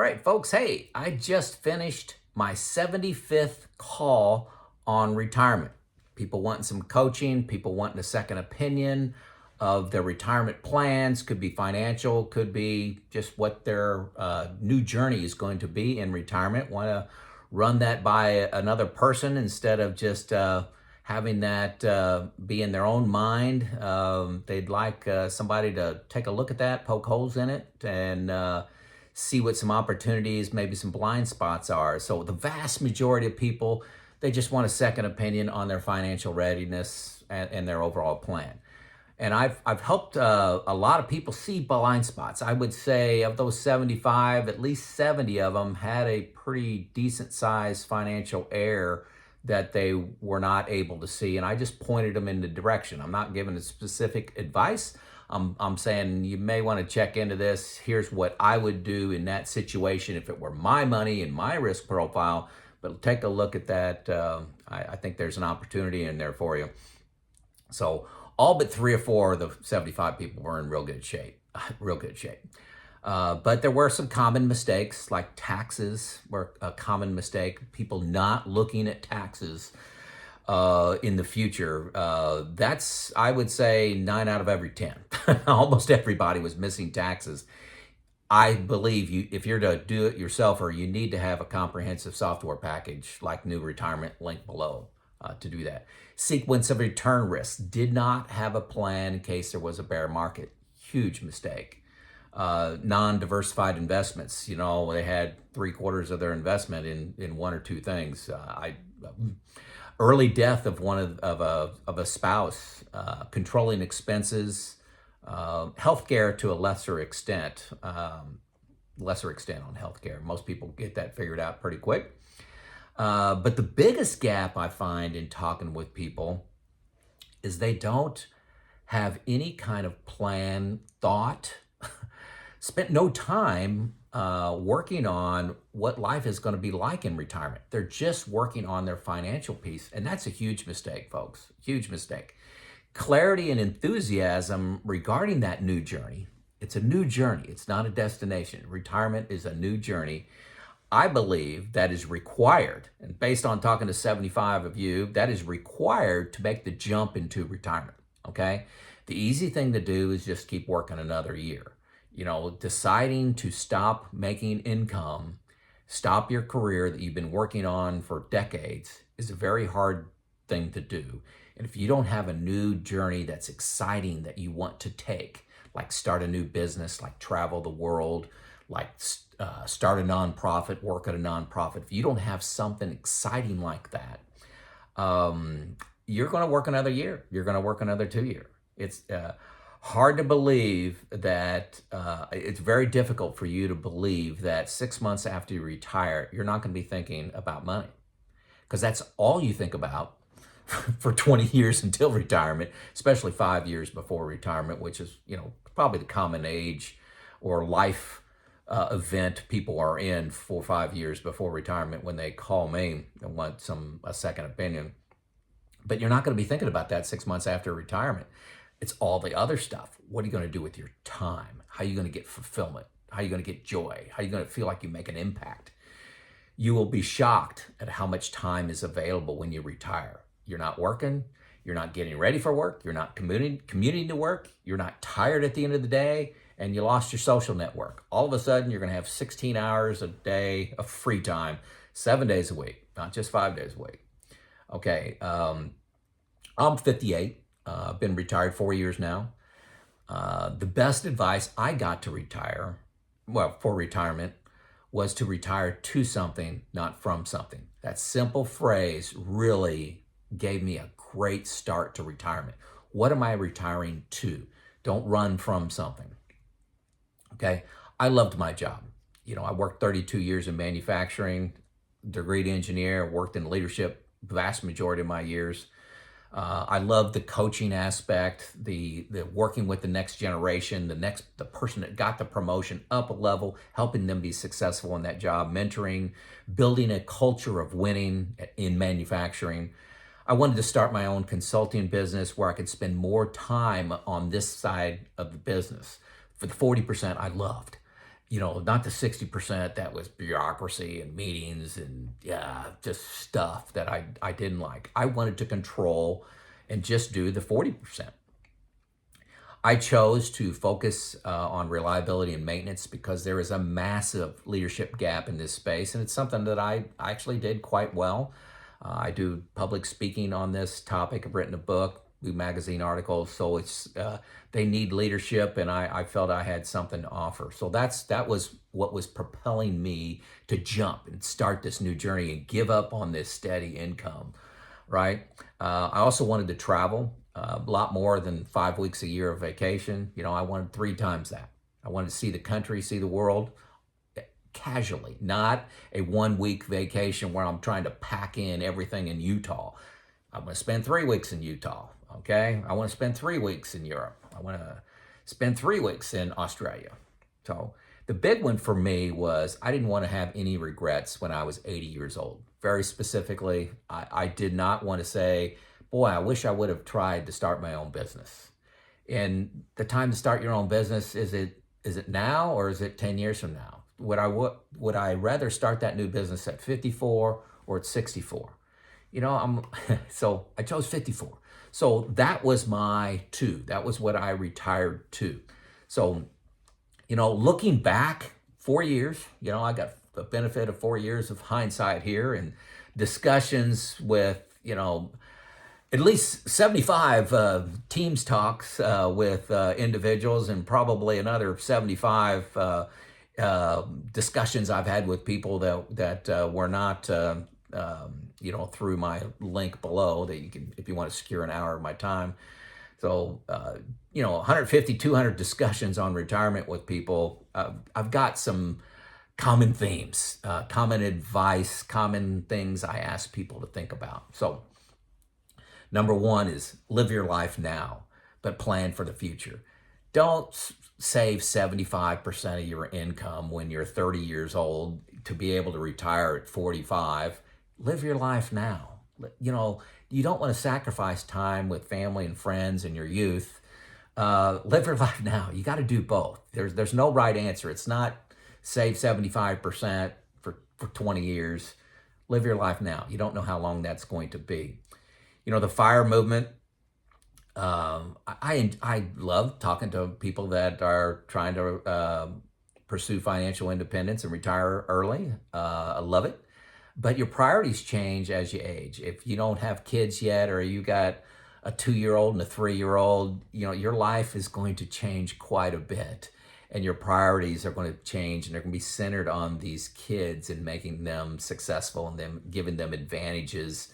right, folks. Hey, I just finished my 75th call on retirement. People wanting some coaching, people wanting a second opinion of their retirement plans. Could be financial, could be just what their new journey is going to be in retirement. Want to run that by another person instead of just having that be in their own mind. They'd like somebody to take a look at that, poke holes in it, and see what some opportunities, maybe some blind spots are. So the vast majority of people, they just want a second opinion on their financial readiness and their overall plan. And I've helped a lot of people see blind spots. I would say of those 75, at least 70 of them had a pretty decent sized financial error that they were not able to see. And I just pointed them in the direction. I'm not giving a specific advice. I'm saying you may want to check into this. Here's what I would do in that situation if it were my money and my risk profile. But take a look at that. I think there's an opportunity in there for you. So all but 3 or 4 of the 75 people were in real good shape, real good shape. But there were some common mistakes, like taxes were a common mistake. People not looking at taxes in the future. That's, I would say, 9 out of every 10. Almost everybody was missing taxes. I believe if you're to do it yourself, or you need to have a comprehensive software package like New Retirement, link below to do that. Sequence of return risks. Did not have a plan in case there was a bear market. Huge mistake. Non-diversified investments. You know, they had 3/4 of their investment in 1 or 2 things. Early death of a spouse, controlling expenses, healthcare to a lesser extent on healthcare. Most people get that figured out pretty quick. But the biggest gap I find in talking with people is they don't have any kind of plan, thought, spent no time working on what life is going to be like in retirement. They're just working on their financial piece. And that's a huge mistake, folks. Huge mistake. Clarity and enthusiasm regarding that new journey. It's a new journey. It's not a destination. Retirement is a new journey. I believe that is required. And based on talking to 75 of you, that is required to make the jump into retirement. Okay. The easy thing to do is just keep working another year. You know, deciding to stop making income, stop your career that you've been working on for decades is a very hard thing to do. And if you don't have a new journey that's exciting that you want to take, like start a new business, like travel the world, like start a nonprofit, work at a nonprofit, if you don't have something exciting like that, you're going to work another year. You're going to work another 2 years. It's hard to believe that it's very difficult for you to believe that 6 months after you retire, you're not going to be thinking about money, because that's all you think about for 20 years until retirement, especially 5 years before retirement, which is, you know, probably the common age or life event people are in 4 or 5 years before retirement when they call me and want a second opinion. But you're not going to be thinking about that 6 months after retirement. It's all the other stuff. What are you going to do with your time? How are you going to get fulfillment? How are you going to get joy? How are you going to feel like you make an impact? You will be shocked at how much time is available when you retire. You're not working. You're not getting ready for work. You're not commuting to work. You're not tired at the end of the day, and you lost your social network. All of a sudden, you're going to have 16 hours a day of free time, 7 days a week, not just 5 days a week. Okay, I'm 58. I've been retired 4 years now. The best advice I got to retire, well, for retirement, was to retire to something, not from something. That simple phrase really gave me a great start to retirement. What am I retiring to? Don't run from something. Okay, I loved my job. You know, I worked 32 years in manufacturing, degreed engineer, worked in leadership the vast majority of my years. I love the coaching aspect, the working with the next generation, the person that got the promotion up a level, helping them be successful in that job, mentoring, building a culture of winning in manufacturing. I wanted to start my own consulting business where I could spend more time on this side of the business. For the 40% I loved. not the 60% that was bureaucracy and meetings and yeah, just stuff that I didn't like. I wanted to control and just do the 40%. I chose to focus on reliability and maintenance because there is a massive leadership gap in this space, and it's something that I actually did quite well. I do public speaking on this topic. I've written a book, do magazine articles, so they need leadership, and I felt I had something to offer. So that was what was propelling me to jump and start this new journey and give up on this steady income, right? I also wanted to travel. A lot more than 5 weeks a year of vacation. I wanted 3 times that. I wanted to see the country, see the world casually, not a 1 week vacation where I'm trying to pack in everything in Utah. I want to spend 3 weeks in Utah, okay? I want to spend 3 weeks in Europe. I want to spend 3 weeks in Australia. So the big one for me was I didn't want to have any regrets when I was 80 years old. Very specifically, I did not want to say, boy, I wish I would have tried to start my own business. And the time to start your own business, is it now or is it 10 years from now? Would I rather start that new business at 54 or at 64? So I chose 54. So that was my 2. That was what I retired to. So, looking back 4 years, I got the benefit of 4 years of hindsight here and discussions with, at least 75 Teams talks with individuals, and probably another 75 discussions I've had with people that were not, through my link below that you can, if you want to secure an hour of my time. So, 150, 200 discussions on retirement with people. I've got some common themes, common advice, common things I ask people to think about. So, number 1 is live your life now, but plan for the future. Don't save 75% of your income when you're 30 years old to be able to retire at 45. Live your life now. You don't want to sacrifice time with family and friends in your youth. Live your life now. You got to do both. There's no right answer. It's not save 75% for 20 years. Live your life now. You don't know how long that's going to be. The FIRE movement, I love talking to people that are trying to pursue financial independence and retire early. I love it. But your priorities change as you age. If you don't have kids yet, or you got a 2-year-old and a 3-year-old, your life is going to change quite a bit. And your priorities are going to change, and they're going to be centered on these kids and making them successful and them giving them advantages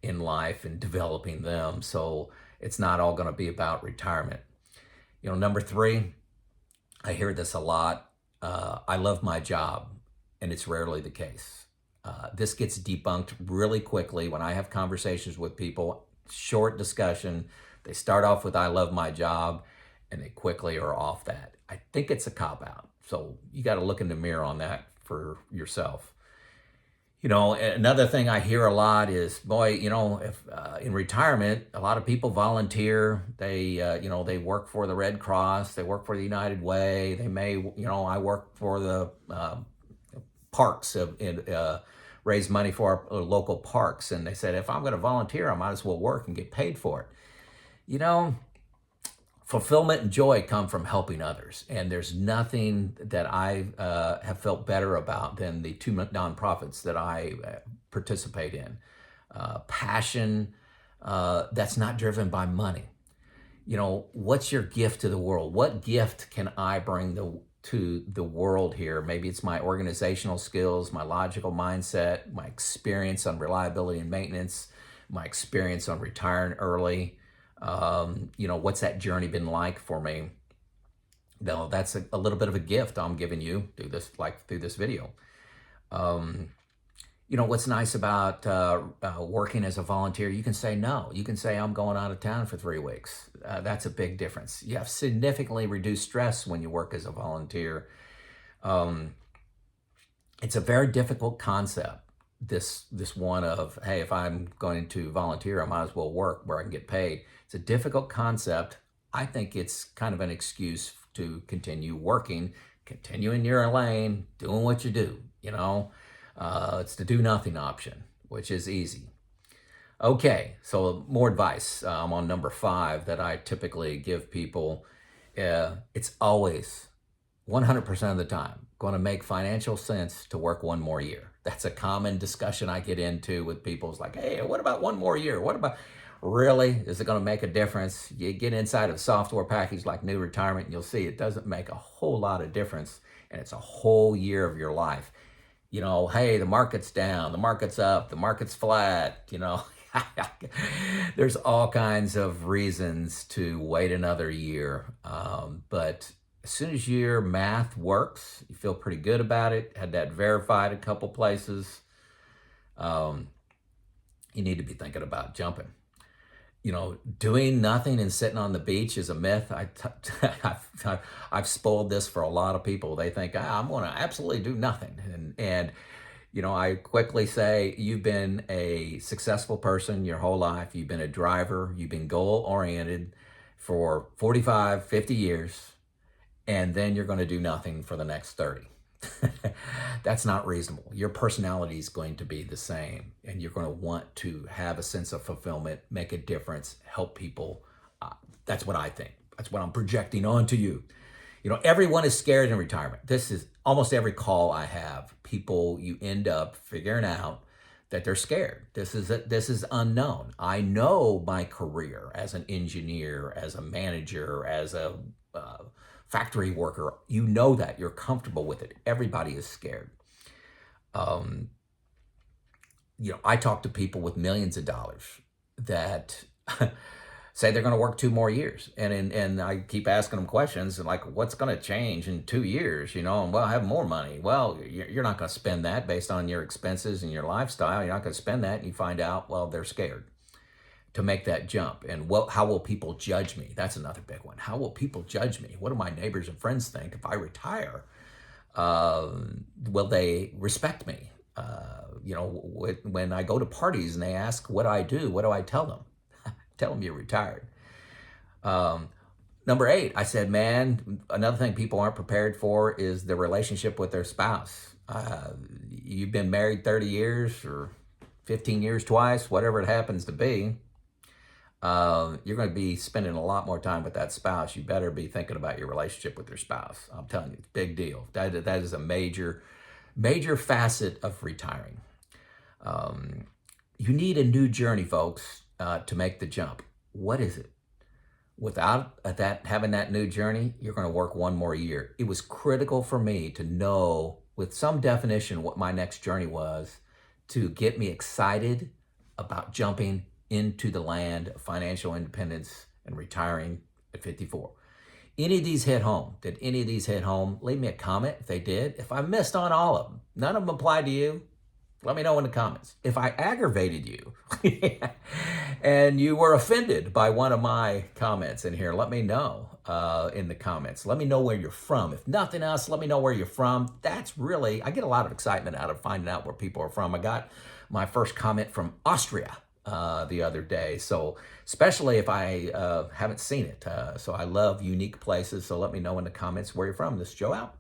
in life and developing them. So it's not all going to be about retirement. Number 3, I hear this a lot. I love my job, and it's rarely the case. This gets debunked really quickly when I have conversations with people, short discussion. They start off with, I love my job, and they quickly are off that. I think it's a cop-out. So you got to look in the mirror on that for yourself. Another thing I hear a lot is, boy, if in retirement, a lot of people volunteer. They work for the Red Cross, they work for the United Way. They may, I work for the parks raise money for our local parks. And they said, if I'm going to volunteer, I might as well work and get paid for it. Fulfillment and joy come from helping others. And there's nothing that I have felt better about than the 2 nonprofits that I participate in. Passion that's not driven by money. What's your gift to the world? What gift can I bring to the world here? Maybe it's my organizational skills, my logical mindset, my experience on reliability and maintenance, my experience on retiring early. What's that journey been like for me? That's a little bit of a gift I'm giving you through this video. What's nice about working as a volunteer, you can say no. You can say, I'm going out of town for 3 weeks. That's a big difference. You have significantly reduced stress when you work as a volunteer. It's a very difficult concept, this one of, hey, if I'm going to volunteer, I might as well work where I can get paid. It's a difficult concept. I think it's kind of an excuse to continue working continue in your lane, doing what you do, it's the do nothing option, which is easy. Okay, so more advice. I'm on number 5 that I typically give people. It's always 100% of the time going to make financial sense to work one more year. That's a common discussion I get into with people. It's like, hey, what about one more year? What about really? Is it going to make a difference? You get inside of a software package like New Retirement, and you'll see it doesn't make a whole lot of difference, and it's a whole year of your life. Hey, the market's down, the market's up, the market's flat, There's all kinds of reasons to wait another year. But as soon as your math works, you feel pretty good about it, had that verified a couple places, you need to be thinking about jumping. Doing nothing and sitting on the beach is a myth. I've spoiled this for a lot of people. They think, I'm going to absolutely do nothing. And I quickly say, you've been a successful person your whole life. You've been a driver. You've been goal-oriented for 45, 50 years. And then you're going to do nothing for the next 30. That's not reasonable. Your personality is going to be the same, and you're going to want to have a sense of fulfillment, make a difference, help people. That's what I think. That's what I'm projecting onto you. Everyone is scared in retirement. This is almost every call I have. People, you end up figuring out that they're scared. This is unknown. I know my career as an engineer, as a manager, as a factory worker. That you're comfortable with it. Everybody is scared. I talk to people with millions of dollars that say they're going to work 2 more years. And I keep asking them questions like, what's going to change in 2 years? And I have more money. Well, you're not going to spend that based on your expenses and your lifestyle. You're not going to spend that. And you find out, well, they're scared to make that jump. And how will people judge me? That's another big one. How will people judge me? What do my neighbors and friends think if I retire? Will they respect me? When I go to parties and they ask what I do, what do I tell them? Tell them you're retired. Number 8, I said, man, another thing people aren't prepared for is the relationship with their spouse. You've been married 30 years or 15 years twice, whatever it happens to be. You're going to be spending a lot more time with that spouse. You better be thinking about your relationship with your spouse. I'm telling you, it's a big deal. That is a major facet of retiring. You need a new journey, folks, to make the jump. What is it? Without having that new journey, you're going to work 1 more year. It was critical for me to know with some definition what my next journey was to get me excited about jumping into the land of financial independence and retiring at 54. Any of these hit home? Did any of these hit home? Leave me a comment if they did. If I missed on all of them, none of them applied to you, let me know in the comments. If I aggravated you and you were offended by one of my comments in here, let me know in the comments. Let me know where you're from. If nothing else, let me know where you're from. I get a lot of excitement out of finding out where people are from. I got my first comment from Austria the other day. So especially if I haven't seen it. So I love unique places. So let me know in the comments where you're from. This is Joe out.